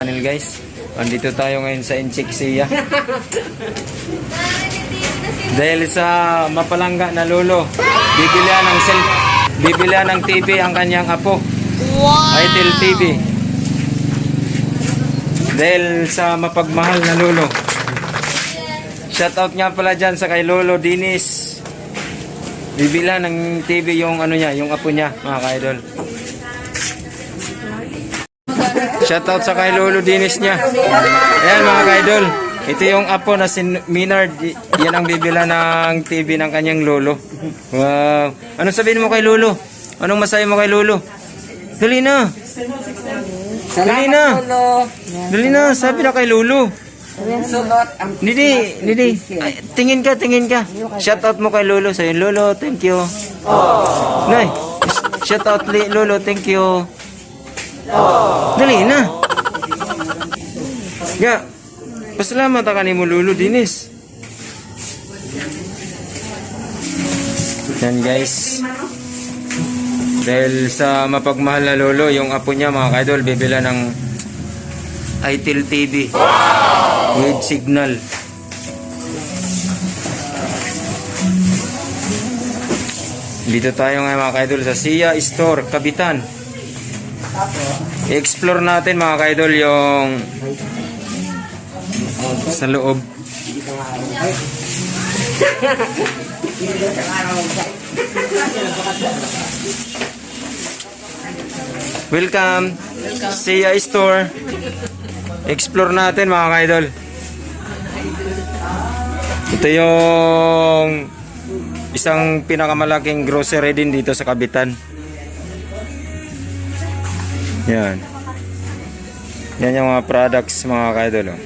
Guys, andito tayo ngayon sa Inchiksia. Dahil sa mapalangga na lolo, bibilihan ng TV ang kanyang apo. Itel TV. Dahil sa mapagmahal na lolo. Shoutout nga pala dyan sa kay Lolo Dinis. Bibilihan ng TV yung ano niya, yung apo niya, mga ka-idol. Shoutout sa kay Lolo Dinis niya. Ayan mga ka-idol. Ito yung apo na si Minard. Yan ang bibila ng TV ng kanyang lolo. Wow. Anong sabihin mo kay Lolo? Anong masabi mo kay Lolo? Dali na. Dali na. Dali na. Sabi na kay Lolo. Didi. Ay, tingin ka. Shoutout mo kay Lolo. Sabi, Lolo, thank you. Nay. Shoutout Lolo, thank you. Dali na. Ya. Pasalamat ka ni mo Lolo Dinis. Yan guys. Dahil sa mapagmahal na lolo, yung apo niya mga ka-idol, bibila ng Itel TV with signal. Dito tayo ngayon mga ka-idol sa Sia Store, Kabitan. I-explore natin mga ka-idol yung sa loob. Welcome. Sia Store. Explore natin mga ka-idol. Ito yung isang pinakamalaking grocery din dito sa Kabitan. Yan. Yan yung mga products mga ka-idol. Oh.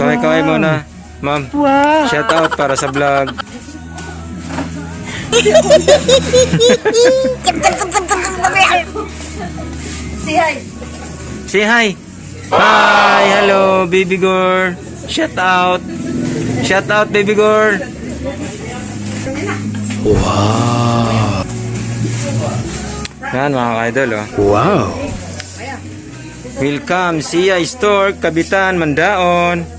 Kaway-kaway muna, ma'am. Wow. Shout out para sa vlog. Say hi. Say hi. Hi, hello, baby girl. Shout out. Shout out, baby girl. Wow. Yan mga ka-idol, oh. Wow. Welcome, Sia Store, Kabitan, Mandaon.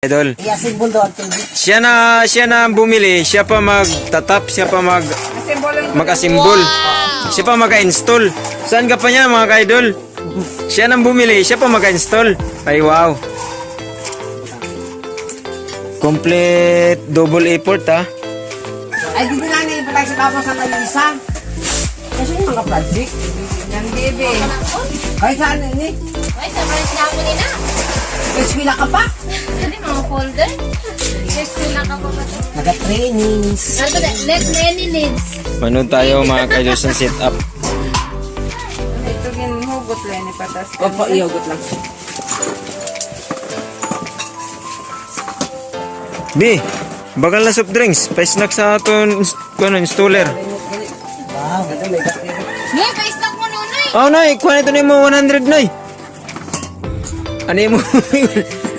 Idol. Iya, simbol doon. TV. Siya na ang bumili, siya pa magtatap, siya pa mag-asimbol. Siya pa mag-install. Saan ka pa niya mga ka-idol? Siya nang bumili, siya pa mag-install. Ay wow. Complete double effort ha. Ay, hindi lang na ipatay sa tapos sa talisa. Kasi yung mga project. Yan, baby. Kahit saan ini. Ay, sa branch na ako nila. Eskwila ka pa. Ano mga folder? Yes, sila ka pa ba? Nag-trainings. Ano ba? Let many needs. Manood tayo mga ka-idol sa setup. Ito hugot lang ni patas. Opo, iyogot lang. B, bakal na soft drinks. Pa-snack sa aton installer. Wow, ganda may gas. Ngay, pa-stock mo nunay. Oh, Nay, kuha nito mo 100, Nay. Ano mo?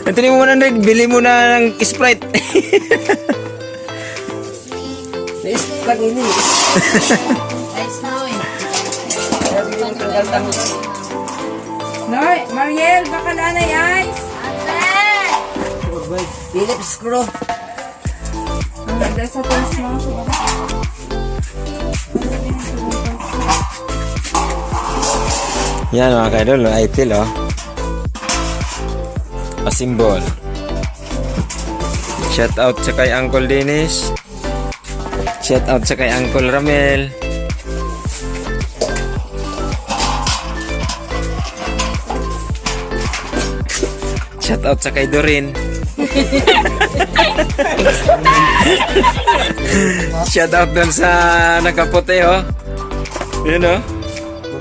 Ito mo 100, bili mo na ng Sprite. Nais lang ini. Guys, now eh. Noy, Mariel, baka nanay ice. Ate! Phillips screw. Ang ganda sa taas mo. Yan mga ka-idol, itil oh. Asimbol. Shout out sa kay Uncle Dennis. Shout out sa kay Uncle Ramel. Shout out sa kay Doreen. Shout out dun sa nakaputi oh. Yun oh.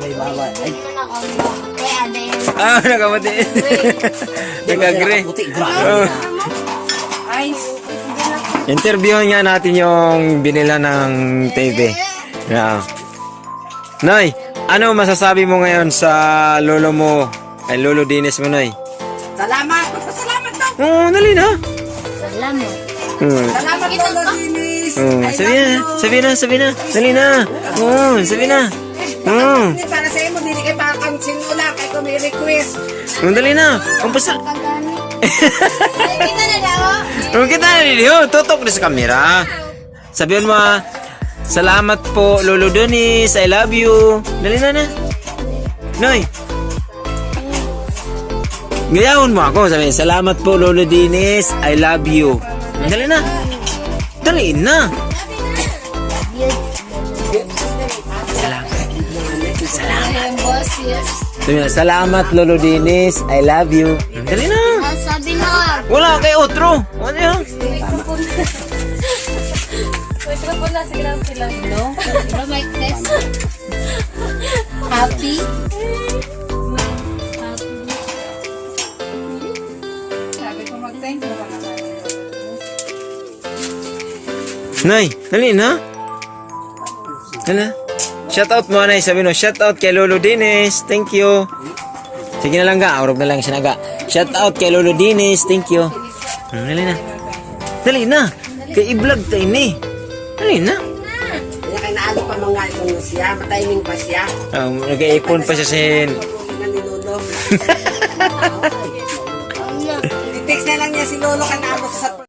May bawal. Ay, Ito na ako. Kaya din. Ah, nakaputi. Nag-agree. puti. Grabe Oh. na. Ice. Interviewin nga natin yung binila ng TV. Yeah. Nay, ano masasabi mo ngayon sa lolo mo? Ay, lolo Dennis mo, Nay. Salamat. Magpasalamat daw. Oo, dali na. Salamat. Salamat Lolo Dinis. Sabi na. Dali na. Oo, sabi na. Oo, Hindi para sa iyo, dili kay para kang sinula kay ko may request. dali na. Umpasa. Kagani. Ay, kita na daw. Kung kita niliyo, tutok na sa kamera. Sabihin mo, salamat po, Lolo Dennis. I love you. Dali na. Nay. Gayawin mo ako. Sabi, salamat po, Lolo Dennis. I love you. Dali na. Dali na. Ayun, boss, yes. Sabi na, salamat, Lolo Dennis. I love you. Dali na. Ah, sabi na. Wala kay otro. Ano yun? Microphone na sila. No? Pero mic test. Happy? Sabi ko mag-thank you ka naman. Nay, dali na. Dali. Shout out mo, Nay. Sabi no, shout out kay Lolo Dennis. Thank you. Sige na lang ga. Aurog na lang siya na ga. Shout out kay Lolo Dennis. Thank you. Dali na. Dali na. Kay i-vlog tayo ni. Dali na. Kaya kay naalo pa mga itong siya, matiming pa siya. Nag-iipon pa siya sin. Tingnan ni Lolo. I-text na lang niya si Lolo kay naalo sa